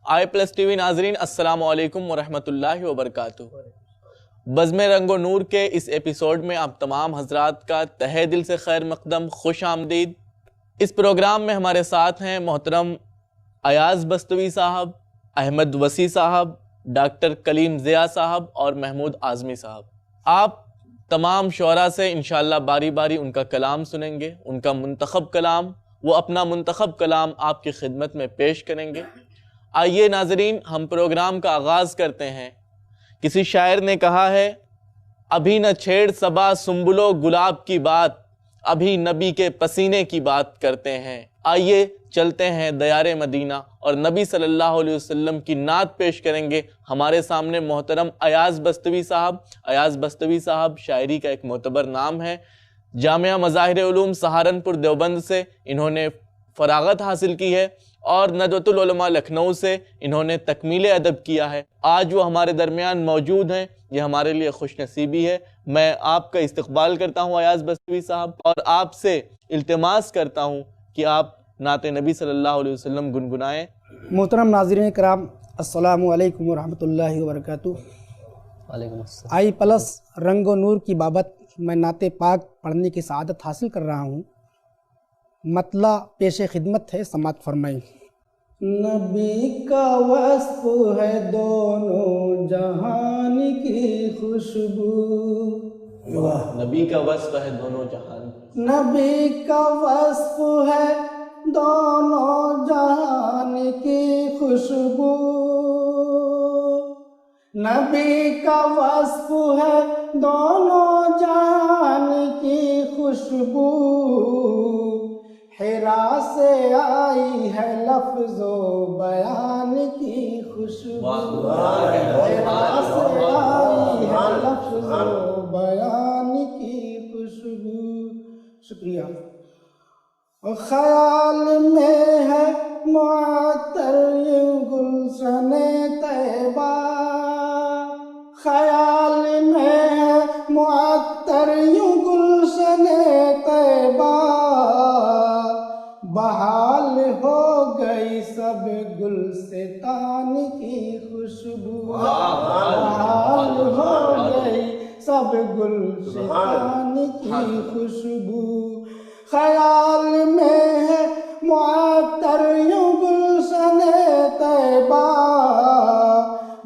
آئی plus T V ناظرین السلام علیکم ورحمۃ اللہ وبرکاتہ۔ بزم رنگ و نور کے اس ایپیسوڈ میں آپ تمام حضرات کا تہہ دل سے خیر مقدم، خوش آمدید۔ اس پروگرام میں ہمارے ساتھ ہیں محترم ایاز بستوی صاحب، احمد وسیع صاحب، ڈاکٹر کلیم ضیاء صاحب اور محمود اعظمی صاحب۔ آپ تمام شعراء سے انشاءاللہ باری باری ان کا کلام سنیں گے، ان کا منتخب کلام، وہ اپنا منتخب کلام آپ کی خدمت میں پیش کریں گے۔ آئیے ناظرین ہم پروگرام کا آغاز کرتے ہیں۔ کسی شاعر نے کہا ہے، ابھی نہ چھیڑ صبا سنبل و گلاب کی بات، ابھی نبی کے پسینے کی بات کرتے ہیں۔ آئیے چلتے ہیں دیار مدینہ اور نبی صلی اللہ علیہ وسلم کی نعت پیش کریں گے۔ ہمارے سامنے محترم ایاز بستوی صاحب۔ ایاز بستوی صاحب شاعری کا ایک معتبر نام ہے۔ جامعہ مظاہر علوم سہارنپور دیوبند سے انہوں نے فراغت حاصل کی ہے اور ندوۃ العلماء لکھنؤ سے انہوں نے تکمیل ادب کیا ہے۔ آج وہ ہمارے درمیان موجود ہیں، یہ ہمارے لیے خوش نصیبی ہے۔ میں آپ کا استقبال کرتا ہوں ایاز بستوی صاحب، اور آپ سے التماس کرتا ہوں کہ آپ نعت نبی صلی اللہ علیہ وسلم گنگنائیں۔ محترم ناظرین کرام، السلام علیکم ورحمۃ اللہ وبرکاتہ۔ وعلیکم السلام۔ آئی پلس رنگ و نور کی بابت میں نعت پاک پڑھنے کی سعادت حاصل کر رہا ہوں۔ مطلع پیش خدمت ہے، سماعت فرمائیں۔ نبی کا وصف ہے دونوں جہان کی خوشبو، نبی کا وصف ہے دونوں جہان، نبی کا وصف ہے دونوں جہان کی خوشبو، نبی کا وصف ہے دونوں جہان کی خوشبو، حرا سے آئی ہے لفظ و بیان کی خوشبو، حرا سے آئی ہے لفظ و بیان کی خوشبو۔ شکریہ۔ خیال میں ہے معطر گلشن طیبہ، خیال میں ہے معطر گلشن طیبہ، بحال ہو گئی سب گلستان کی خوشبو، بحال ہو گئی سب گلستان کی خوشبو، خیال میں ہے معطر گلشن طیبہ،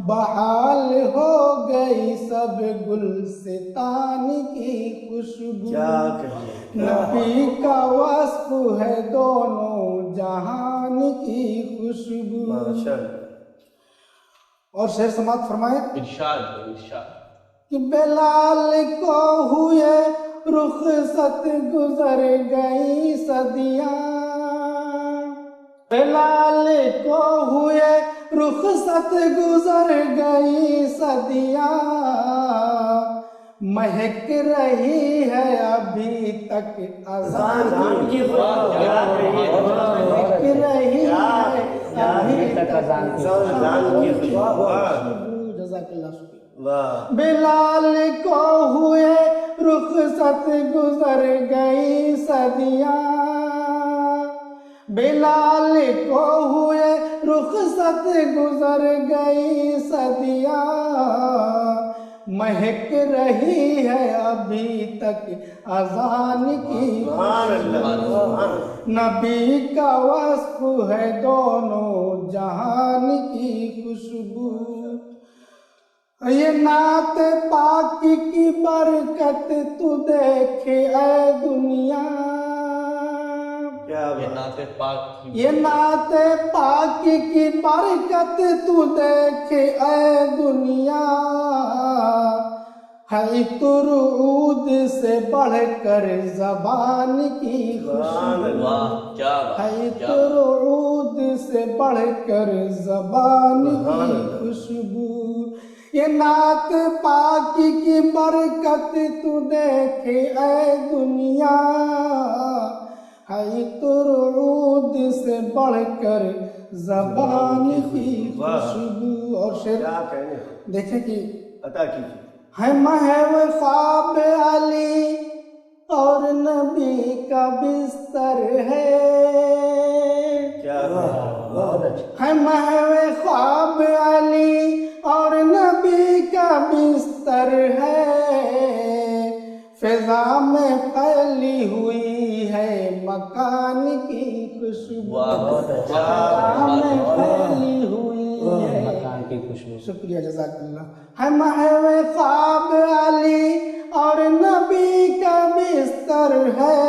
بحال ہو گئی سب گلستان کی خوشبو، نبی کا وصف ہے دونوں جہان کی خوشبو۔ اور شعر سماعت فرمائیں۔ ارشاد ارشاد۔ کہ بلال کو ہوئے رخصت گزر گئی صدیاں، بلال کو ہوئے رخصت گزر گئی صدیاں، مہک رہی ہے ابھی تک اذان کی خوشبو، مہک رہی ہے ابھی تک اذان کی خوشبو۔ جزاک اللہ شکریہ۔ بلال کو ہوئے رخصت گزر گئی صدیاں، بلال کو ہوئے رخصت گزر گئی صدیاں، مہک رہی ہے ابھی تک اذان کی خوشبو، نبی کا وصف ہے دونوں جہان کی خوشبو۔ یہ نعت پاک کی برکت تو دیکھے اے دنیا، یہ نعت پاک کی، یہ نعت پاک کی برکت تو دیکھے اے دنیا، ہے ترعود سے بڑھ کر زبان کی خوشبو، ہے ترعود سے بڑھ کر زبان کی خوشبو، یہ نعت پاک کی برکت تو دیکھے اے دنیا، ہے ترعود سے بڑھ کر زبان کی خوشبو۔ اور شعر دیکھیں کہ عطا کیجیے۔ ہے محو خواب علی اور نبی کا بستر ہے، ہے محو خواب علی اور نبی کا بستر ہے، فضا میں پھیلی ہوئی ہے مکان کی خوشبو، فضا میں پھیلی ہوئی ہے مکان کی خوشبو. شکریہ جزاک اللہ. ہے محو خواب علی اور نبی کا بستر ہے،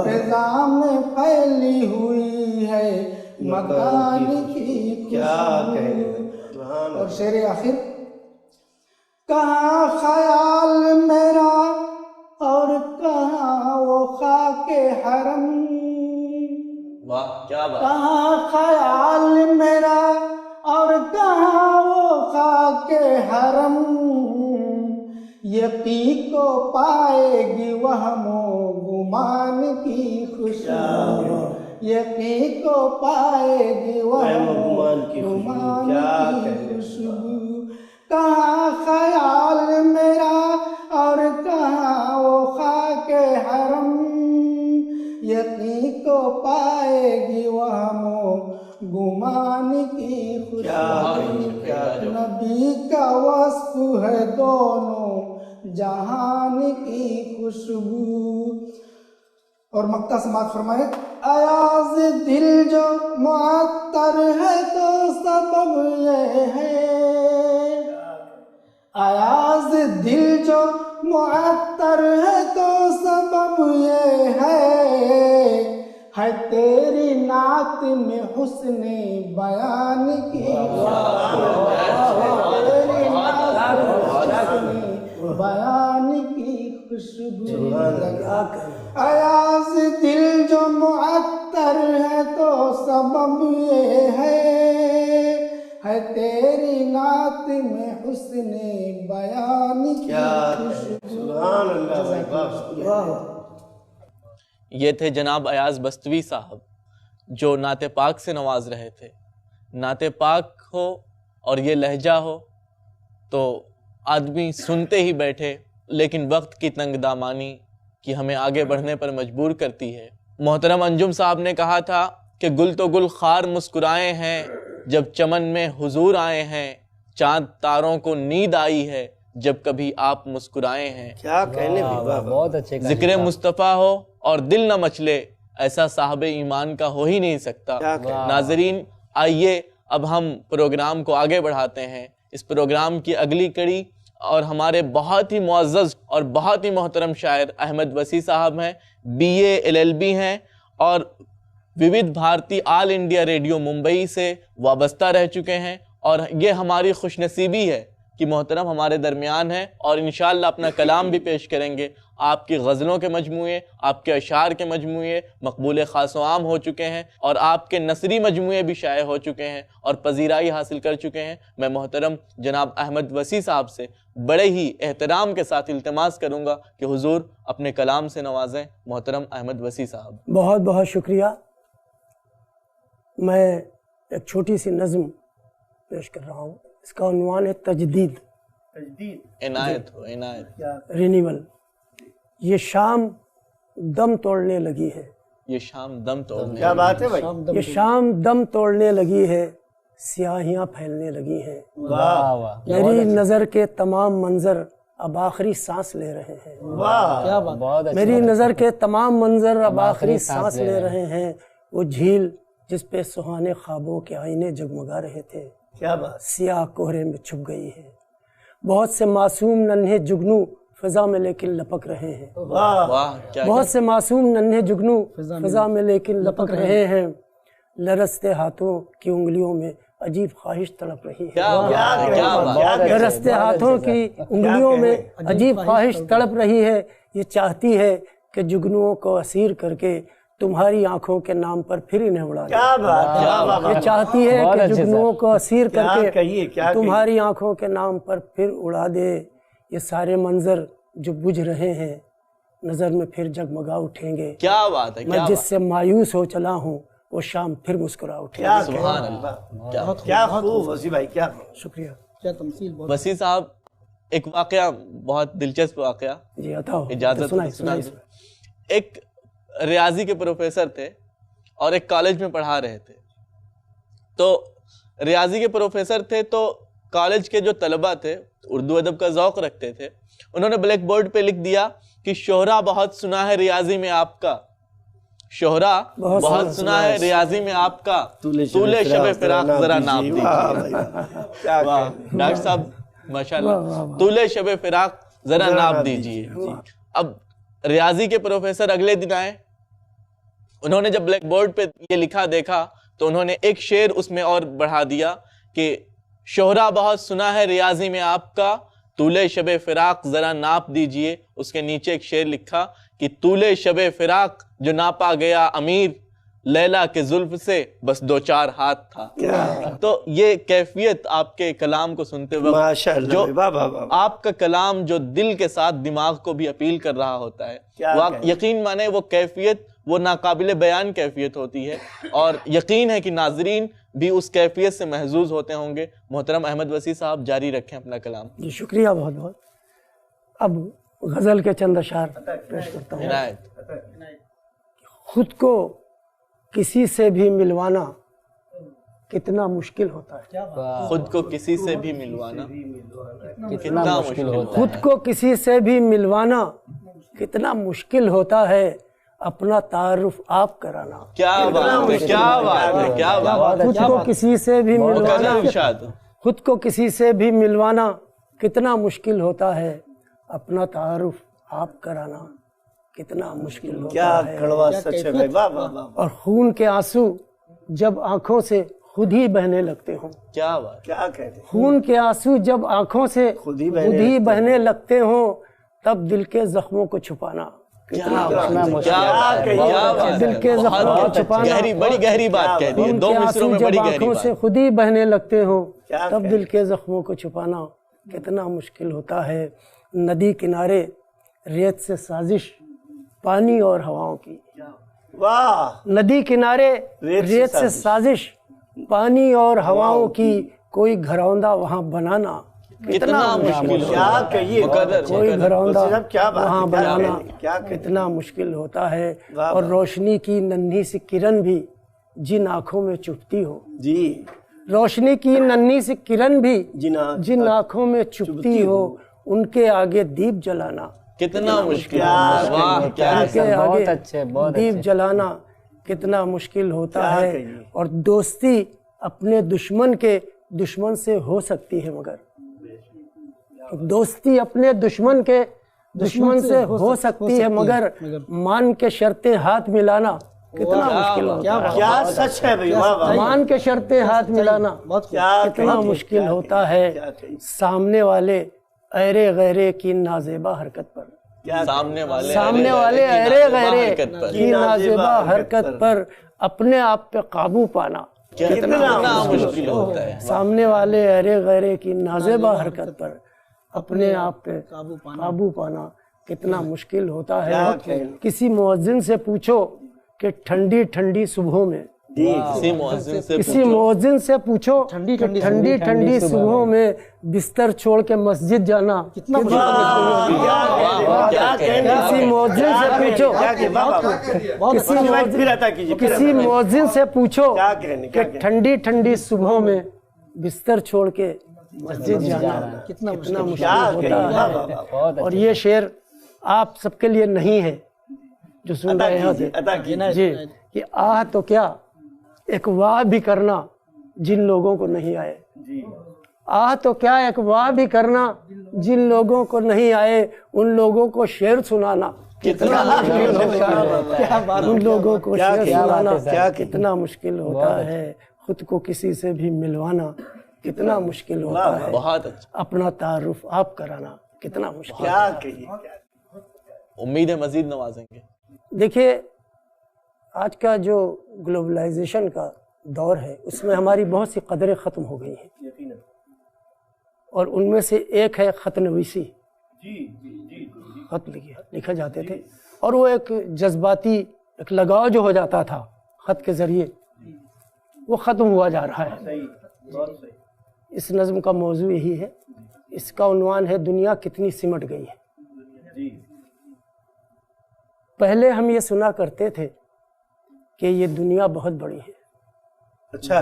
فضا میں پھیلی ہوئی ہے مکان کی خوشبو. اور شعر آخر، کہاں خیال میرا اور کہاں وہ خاک حرم، واہ کیا بات. کہاں خیال میرا اور کہاں وہ خاک حرم، یقین کو پائے گی وہم و گمان کی خوشبو، یقین کو پائے گی وہم و گمان کی خوشبو. کہاں خیال میرا اور کہاں وہ خاک حرم، یقین کو پائے گی وہم و گمان کی خوشبو. نبی کا وصف ہے دونوں جہان کی خوشبو. اور مکہ سماعت فرمائے، ایاز دل جو معطر ہے تو سبب یہ ہے، ایاز دل جو معطر ہے تو سبب یہ ہے تیری نعت میں حسن بیان کی، تیری نعت میں حسن بیان کی خوشبو. ایاز دل جو معطر ہے تو سبب یہ ہے تیری نعت میں حسن بیان کی خوشبو. سبحان اللہ. یہ تھے جناب ایاز بستوی صاحب جو نعت پاک سے نواز رہے تھے. نعت پاک ہو اور یہ لہجہ ہو تو آدمی سنتے ہی بیٹھے، لیکن وقت کی تنگ دامانی کی ہمیں آگے بڑھنے پر مجبور کرتی ہے. محترم انجم صاحب نے کہا تھا کہ گل تو گل خار مسکرائے ہیں جب چمن میں حضور آئے ہیں، چاند تاروں کو نیند آئی ہے جب کبھی آپ مسکرائے ہیں. کیا کہنے بہت اچھے. ذکر مصطفیٰ ہو اور دل نہ مچلے، ایسا صاحب ایمان کا ہو ہی نہیں سکتا. ناظرین آئیے اب ہم پروگرام کو آگے بڑھاتے ہیں. اس پروگرام کی اگلی کڑی اور ہمارے بہت ہی معزز اور بہت ہی محترم شاعر احمد وسیع صاحب ہیں، BA LLB ہیں اور وودھ بھارتی آل انڈیا ریڈیو ممبئی سے وابستہ رہ چکے ہیں. اور یہ ہماری خوش نصیبی ہے کہ محترم ہمارے درمیان ہیں اور انشاءاللہ اپنا کلام بھی پیش کریں گے. آپ کی غزلوں کے مجموعے، آپ کے اشعار کے مجموعے مقبول خاص و عام ہو چکے ہیں اور آپ کے نثری مجموعے بھی شائع ہو چکے ہیں اور پذیرائی حاصل کر چکے ہیں. میں محترم جناب احمد وسیع صاحب سے بڑے ہی احترام کے ساتھ التماس کروں گا کہ حضور اپنے کلام سے نوازیں. محترم احمد وسیع صاحب. بہت بہت شکریہ. میں ایک چھوٹی سی نظم پیش کر رہا ہوں. اس کا عنوان ہے تجدید. عنایت ہو عنایت. رینیول. یہ شام دم توڑنے لگی ہے. یہ شام دم توڑنے. کیا بات ہے بھائی. یہ شام دم توڑنے لگی ہے، سیاہیاں پھیلنے لگی ہیں. واہ واہ. میری نظر کے تمام منظر اب آخری سانس لے رہے ہیں. واہ کیا بات. بہت اچھا. میری نظر کے تمام منظر اب آخری سانس لے رہے ہیں. وہ جھیل جس پہ سہانے خوابوں کے آئینے جگمگا رہے تھے، کیا بات. سیاہ کوہرے میں چھپ گئی ہے. بہت سے معصوم ننھے جگنو فضا میں لیکن لپک رہے ہیں. واہ واہ کیا بہت سے معصوم ننھے جگنو فضا میں لیکن لپک رہے ہیں. لرزتے ہاتھوں کی انگلیوں میں عجیب خواہش تڑپ رہی ہے. کیا بات. لرزتے ہاتھوں کی انگلیوں میں عجیب خواہش تڑپ رہی ہے. یہ چاہتی ہے کہ جگنوؤں کو اسیر کر کے تمہاری آنکھوں کے نام پر پھر انہیں اڑا دے. کیا بات. یہ چاہتی ہے کہ جگنوؤں کو اسیر کر کیا کے کہیے کیا تمہاری آنکھوں کے نام پر پھر اڑا دے. یہ سارے منظر جو بجھ رہے ہیں نظر میں پھر جگمگا اٹھیں گے. کیا بات ہے. میں جس سے مایوس ہو چلا ہوں وہ شام پھر مسکرا اٹھے. سبحان اللہ. کیا خوب وسیع بھائی. کیا شکریہ. کیا تمثیل. وسیع صاحب ایک واقعہ، بہت دلچسپ واقعہ جی عطا اجازت سنا. ایک ریاضی کے پروفیسر تھے اور ایک کالج میں پڑھا رہے تھے. تو ریاضی کے پروفیسر تھے, تو کالج کے جو طلبہ تھے اردو ادب کا ذوق رکھتے تھے, انہوں نے بلیک بورڈ پہ لکھ دیا کہ شہرا بہت سنا ہے ریاضی میں آپ کا, شہرا بہت سنا ہے ریاضی میں آپ کا, طول شب فراق ذرا ناپ دیجیے. ڈاکٹر صاحب ماشاءاللہ, طول شب فراق ذرا ناپ دیجیے. اب ریاضی کے پروفیسر اگلے دن آئے, انہوں نے جب بلیک بورڈ پہ یہ لکھا دیکھا تو انہوں نے ایک شعر اس میں اور بڑھا دیا کہ شہرا بہت سنا ہے ریاضی میں آپ کا, طول شب فراق ذرا ناپ دیجئے. اس کے نیچے ایک شعر لکھا کہ طول شب فراق جو ناپا گیا امیر, لیلا کے زلف سے بس 2-4 ہاتھ تھا. تو یہ کیفیت آپ کے کلام کو سنتے وقت, جو آپ کا کلام جو دل کے ساتھ دماغ کو بھی اپیل کر رہا ہوتا ہے, یقین مانے وہ کیفیت وہ ناقابل بیان کیفیت ہوتی ہے, اور یقین ہے کہ ناظرین بھی اس کیفیت سے محظوظ ہوتے ہوں گے. محترم احمد وسیع صاحب جاری رکھیں اپنا کلام. جی شکریہ بہت بہت. اب غزل کے چند اشعار پیش کرتا ہوں. خود کو کسی سے بھی ملوانا کتنا مشکل ہوتا ہے. خود کو کسی سے بھی ملوانا کتنا مشکل ہوتا ہے. خود کو کسی سے بھی ملوانا کتنا مشکل ہوتا ہے, اپنا تعارف آپ کرانا. کیا بات ہے, کیا بات ہے, کیا بات ہے. خود کو کسی سے بھی ملوانا, خود کو کسی سے بھی ملوانا کتنا مشکل ہوتا ہے, اپنا تعارف آپ کرانا کتنا مشکل ہوتا ہے. کڑوا سچ ہے بھائی. اور خون کے آنسو جب آنکھوں سے خود ہی بہنے لگتے ہوں. کیا بات, کیا کہتے ہیں, خون کے آنسو جب آنکھوں سے خود ہی بہنے لگتے ہوں, تب دل کے زخموں کو چھپانا دل کے زخموں کو چھپانا. بڑی گہری بات کہہ دی ہے, 2 مصروں میں بڑی گہری آنکھوں سے خود ہی بہنے لگتے ہوں, تب دل کے زخموں کو چھپانا کتنا مشکل ہوتا ہے. ندی کنارے ریت سے سازش پانی اور ہواؤں کی. واہ, ندی کنارے ریت سے سازش پانی اور ہواؤں کی, کوئی گھروندہ وہاں بنانا کتنا مشکل ہوتا ہے. کوئی گھروندہ وہاں بنانا کتنا مشکل ہوتا ہے. اور روشنی کی ننھی سی کرن بھی جن آنکھوں میں چھپتی ہو, جی روشنی کی ننھی سی کرن بھی جن آنکھوں میں چھپتی ہو, ان کے آگے دیپ جلانا کتنا مشکل ہوتا ہے. ان کے آگے دیپ جلانا کتنا مشکل ہوتا ہے. اور دوستی اپنے دشمن سے ہو سکتی ہے, مگر دوستی اپنے دشمن سے ہو سکتی ہے, مگر مان کے شرطیں ہاتھ ملانا کتنا مشکل ہوتا ہے. کیا سچ ہے بھائی, مان کے شرطیں ہاتھ ملانا کتنا مشکل ہوتا ہے. سامنے والے ایرے غیرے کی نازیبا حرکت پر, سامنے والے ایرے غیرے کی نازیبا حرکت پر اپنے آپ پہ قابو پانا کتنا مشکل ہوتا ہے. سامنے والے ایرے غیرے کی نازیبا حرکت پر اپنے آپ پہ قابو پانا کتنا مشکل ہوتا ہے. کسی مؤذن سے پوچھو کہ ٹھنڈی ٹھنڈی صبحوں میں, کسی مؤذن سے پوچھو کہ ٹھنڈی ٹھنڈی صبحوں میں بستر چھوڑ کے مسجد جانا کتنا کسی مؤذن سے پوچھو, کسی مؤذن سے پوچھو کہ ٹھنڈی ٹھنڈی صبحوں میں بستر چھوڑ کے مسجد جانا کتنا مشکل ہوتا ہے. اور یہ شعر آپ سب کے لیے نہیں ہے جو سن رہے ہیں جی, کہ آہ تو کیا ایک واہ بھی کرنا جن لوگوں کو نہیں آئے, آہ تو کیا ایک واہ بھی کرنا جن لوگوں کو نہیں آئے, ان لوگوں کو شعر سنانا کتنا مشکل ہوتا ہے. ان لوگوں کو شعر سنانا کتنا مشکل ہوتا ہے. خود کو کسی سے بھی ملوانا کتنا مشکل ہوتا ہے. بہت اچھا. اپنا تعارف آپ کرانا کتنا مشکل. امید ہے مزید نوازیں گے. دیکھیے آج کا جو گلوبلائزیشن کا دور ہے, اس میں ہماری بہت سی قدریں ختم ہو گئی ہیں, اور ان میں سے ایک ہے خط نویسی. خط لکھا جاتے تھے, اور وہ ایک جذباتی ایک لگاؤ جو ہو جاتا تھا خط کے ذریعے, وہ ختم ہوا جا رہا ہے. اس نظم کا موضوع یہی ہے, اس کا عنوان ہے دنیا کتنی سمٹ گئی ہے. پہلے ہم یہ سنا کرتے تھے کہ یہ دنیا بہت بڑی ہے, اچھا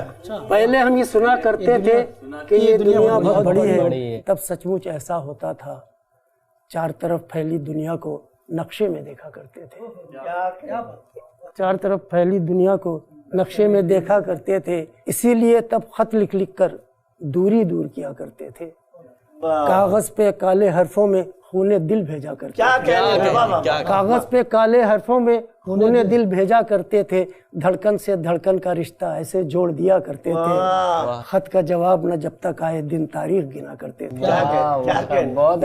پہلے ہم یہ سنا کرتے تھے کہ یہ دنیا بہت بڑی ہے، تب سچ مچ ایسا ہوتا تھا، چار طرف پھیلی دنیا کو نقشے میں دیکھا کرتے تھے، چار طرف پھیلی دنیا کو نقشے میں دیکھا کرتے تھے، اسی لیے تب خط لکھ لکھ کر دوری دور کیا کرتے تھے، کاغذ پہ کالے حرفوں میں خون دل بھیجا کرتے تھے، کاغذ پہ کالے حرفوں میں خون دل بھیجا کرتے تھے، دھڑکن سے دھڑکن کا رشتہ ایسے جوڑ دیا کرتے تھے، خط کا جواب نہ جب تک آئے دن تاریخ گنا کرتے تھے،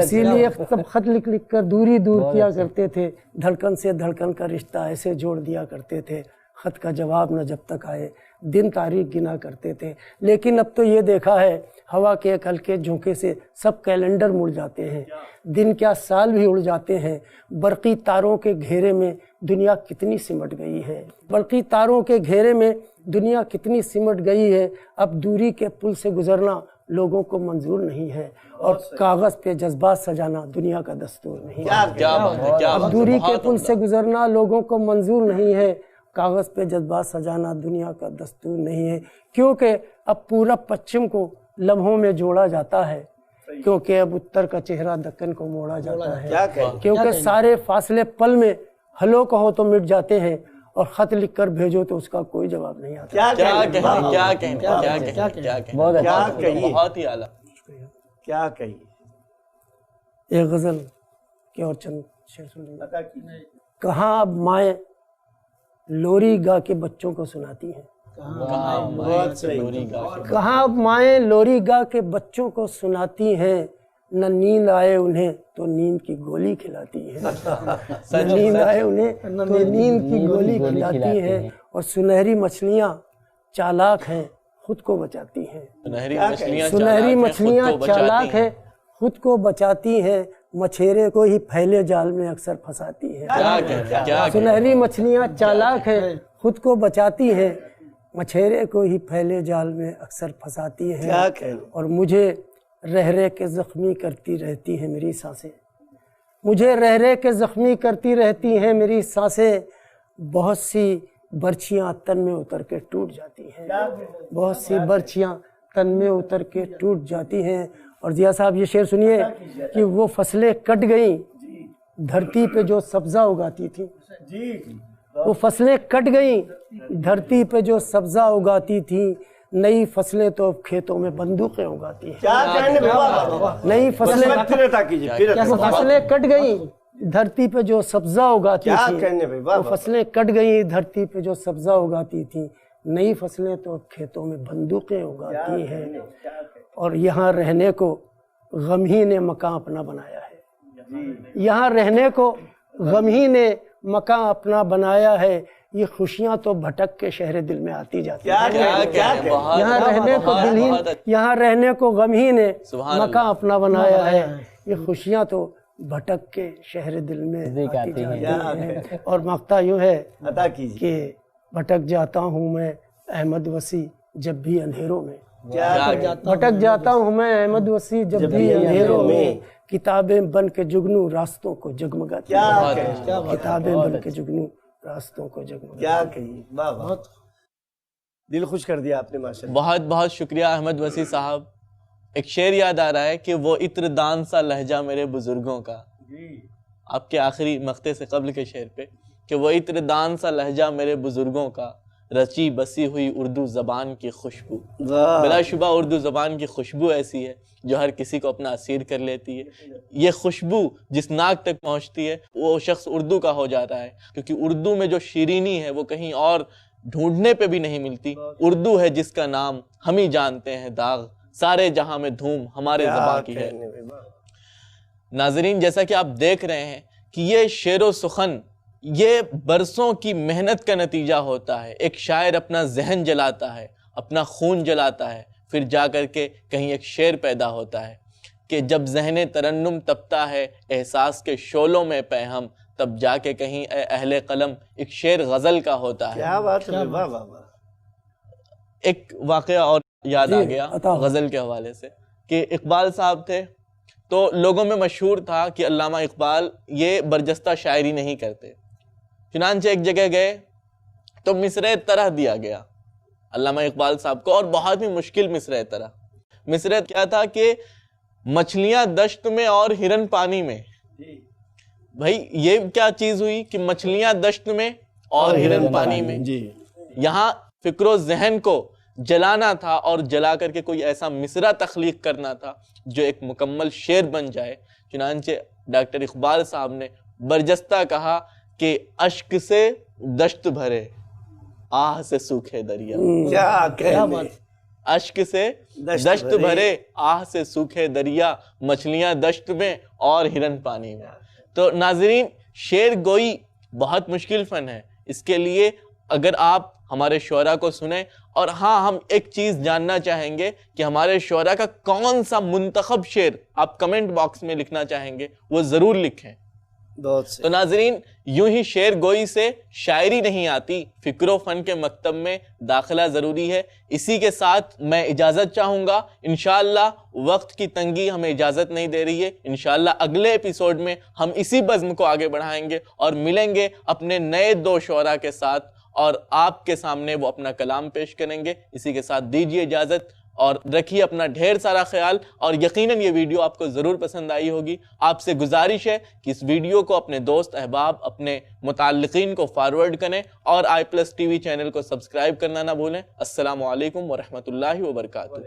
اسی لیے سب خط لکھ لکھ کر دوری دور کیا کرتے تھے، دھڑکن سے دھڑکن کا رشتہ ایسے جوڑ دیا کرتے تھے، خط کا جواب نہ جب تک آئے دن تاریخ گنا کرتے تھے۔ لیکن اب تو یہ دیکھا ہے ہوا کے ایک ہلکے جھونکے سے سب کیلنڈر مڑ جاتے ہیں، دن کیا سال بھی اڑ جاتے ہیں، برقی تاروں کے گھیرے میں دنیا کتنی سمٹ گئی ہے، برقی تاروں کے گھیرے میں دنیا کتنی سمٹ گئی ہے، اب دوری کے پل سے گزرنا لوگوں کو منظور نہیں ہے، اور کاغذ پہ جذبات سجانا دنیا کا دستور نہیں ہے، اب دوری کے پل سے گزرنا لوگوں کو منظور نہیں ہے، کاغذ پہ جذبات سجانا دنیا کا دستور نہیں ہے، کیونکہ اب پورا پچھم کو لمحوں میں جوڑا جاتا ہے، کیونکہ اب اتر کا چہرہ دکن کو موڑا جاتا ہے، کیونکہ سارے فاصلے پل میں ہلو کہو تو مٹ جاتے ہیں، اور خط لکھ کر بھیجو تو اس کا کوئی جواب نہیں آتا۔ بہت ہی اعلیٰ، کیا کہی ایک غزل کے اور چند شعر سن لیں۔ کہاں اب مائیں لوری گا کے بچوں کو سناتی ہیں، کہاں اب مائیں لوری گا کے بچوں کو سناتی ہیں، نہ نیند آئے انہیں تو نیند کی گولی کھلاتی ہیں، نہ نیند آئے انہیں تو نیند کی گولی کھلاتی ہیں، اور سنہری مچھلیاں چالاک ہیں خود کو بچاتی ہیں، سنہری مچھلیاں چالاک ہیں خود کو بچاتی ہیں، مچھیرے کو ہی پھیلے جال میں اکثر پھنساتی ہیں، سنہری مچھلیاں چالاک ہیں خود کو بچاتی ہیں، مچھیرے کو ہی پھیلے جال میں اکثر پھنساتی ہیں، اور مجھے رہ رہ کے زخمی کرتی رہتی ہیں میری سانسیں، مجھے رہ رہ کے زخمی کرتی رہتی ہیں میری سانسیں، بہت سی برچیاں تن میں اتر کے ٹوٹ جاتی ہیں، بہت سی برچیاں تن میں اتر کے ٹوٹ جاتی ہیں۔ اور ضیاء صاحب یہ شعر سنیے کہ وہ فصلیں کٹ گئیں دھرتی پہ جو سبزہ اگاتی تھی، وہ فصلیں کٹ گئیں دھرتی پہ جو سبزہ اگاتی تھیں، نئی فصلیں تو اب کھیتوں میں بندوقیں اگاتی ہیں، نئی فصلیں کٹ گئیں دھرتی پہ جو سبزہ اگاتی تھیں، وہ فصلیں کٹ گئیں دھرتی پہ جو سبزہ اگاتی تھیں، نئی فصلیں تو اب کھیتوں میں بندوقیں اگاتی ہیں، اور یہاں رہنے کو غم ہی نے مکان اپنا بنایا ہے، یہاں رہنے کو غم ہی نے مکان اپنا بنایا ہے، یہ خوشیاں تو بھٹک کے شہر دل میں آتی جاتی ہیں، یہاں رہنے کو دل ہی، یہاں رہنے کو غم ہی نے مکان اپنا بنایا ہے، یہ خوشیاں تو بھٹک کے شہر دل میں آتی جاتی ہیں۔ اور مقطع یوں ہے کہ بھٹک جاتا ہوں میں احمد وسیع جب بھی اندھیروں میں، بھٹک جاتا ہوں میں احمد وسیع جب بھی اندھیروں میں، کتابیں بن کے جگنو راستوں کو جگمگاتی ہیں، کتابیں بن کے جگنو راستوں کو جگمگاتی ہیں۔ دل خوش کر دیا آپ نے ماشاءاللہ۔ بہت بہت شکریہ احمد وسیع صاحب۔ ایک شعر یاد آ رہا ہے کہ وہ عطر دان سا لہجہ میرے بزرگوں کا، آپ کے آخری مقطع سے قبل کے شعر پہ، کہ وہ عطر دان سا لہجہ میرے بزرگوں کا، رچی بسی ہوئی اردو زبان کی خوشبو۔ بلا شبہ اردو زبان کی خوشبو ایسی ہے جو ہر کسی کو اپنا اسیر کر لیتی ہے۔ یہ خوشبو جس ناک تک پہنچتی ہے وہ شخص اردو کا ہو جاتا ہے، کیونکہ اردو میں جو شیرینی ہے وہ کہیں اور ڈھونڈنے پہ بھی نہیں ملتی۔ اردو ہے جس کا نام ہم ہی جانتے ہیں داغ، سارے جہاں میں دھوم ہمارے زبان کی ہے۔ ناظرین، جیسا کہ آپ دیکھ رہے ہیں کہ یہ شعر و سخن یہ برسوں کی محنت کا نتیجہ ہوتا ہے۔ ایک شاعر اپنا ذہن جلاتا ہے، اپنا خون جلاتا ہے، پھر جا کر کے کہیں ایک شعر پیدا ہوتا ہے کہ جب ذہن ترنم تپتا ہے احساس کے شعلوں میں پیہم، تب جا کے کہیں اے اہل قلم ایک شعر غزل کا ہوتا ہے۔ کیا بات ہے، واہ واہ واہ۔ ایک واقعہ اور یاد آ گیا غزل کے حوالے سے کہ اقبال صاحب تھے، تو لوگوں میں مشہور تھا کہ علامہ اقبال یہ برجستہ شاعری نہیں کرتے۔ چنانچہ ایک جگہ گئے تو مصرعِ طرح دیا گیا، علامہ اقبال صاحب کو، اور بہت ہی مشکل مصرعہ طرح. مصرعہ کیا تھا کہ مچھلیاں دشت میں اور ہرن پانی میں. بھائی یہ کیا چیز ہوئی کہ مچھلیاں دشت میں اور ہرن پانی میں. یہاں فکر و ذہن کو جلانا تھا اور جلا کر کے کوئی ایسا مصرعہ تخلیق کرنا تھا جو ایک مکمل شعر بن جائے. چنانچہ ڈاکٹر اقبال صاحب نے برجستہ کہا کہ اشک سے دشت بھرے آہ سے سوکھے دریا. کیا کہنے. اشک سے دشت بھرے آہ سے سوکھے دریا، مچھلیاں دشت میں اور ہرن پانی میں. تو ناظرین، شعر گوئی بہت مشکل فن ہے. اس کے لیے اگر آپ ہمارے شعراء کو سنیں، اور ہاں ہم ایک چیز جاننا چاہیں گے کہ ہمارے شعراء کا کون سا منتخب شعر آپ کمنٹ باکس میں لکھنا چاہیں گے وہ ضرور لکھیں. تو ناظرین، یوں ہی شعر گوئی سے شاعری نہیں آتی، فکر و فن کے مکتب میں داخلہ ضروری ہے. اسی کے ساتھ میں اجازت چاہوں گا. انشاءاللہ وقت کی تنگی ہمیں اجازت نہیں دے رہی ہے. انشاءاللہ اگلے ایپیسوڈ میں ہم اسی بزم کو آگے بڑھائیں گے اور ملیں گے اپنے نئے 2 شعراء کے ساتھ، اور آپ کے سامنے وہ اپنا کلام پیش کریں گے. اسی کے ساتھ دیجیے اجازت اور رکھیے اپنا ڈھیر سارا خیال. اور یقیناً یہ ویڈیو آپ کو ضرور پسند آئی ہوگی. آپ سے گزارش ہے کہ اس ویڈیو کو اپنے دوست احباب، اپنے متعلقین کو فارورڈ کریں، اور i+ TV چینل کو سبسکرائب کرنا نہ بھولیں. السلام علیکم ورحمۃ اللہ وبرکاتہ.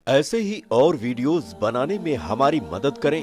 ایسے ہی اور ویڈیوز بنانے میں ہماری مدد کریں.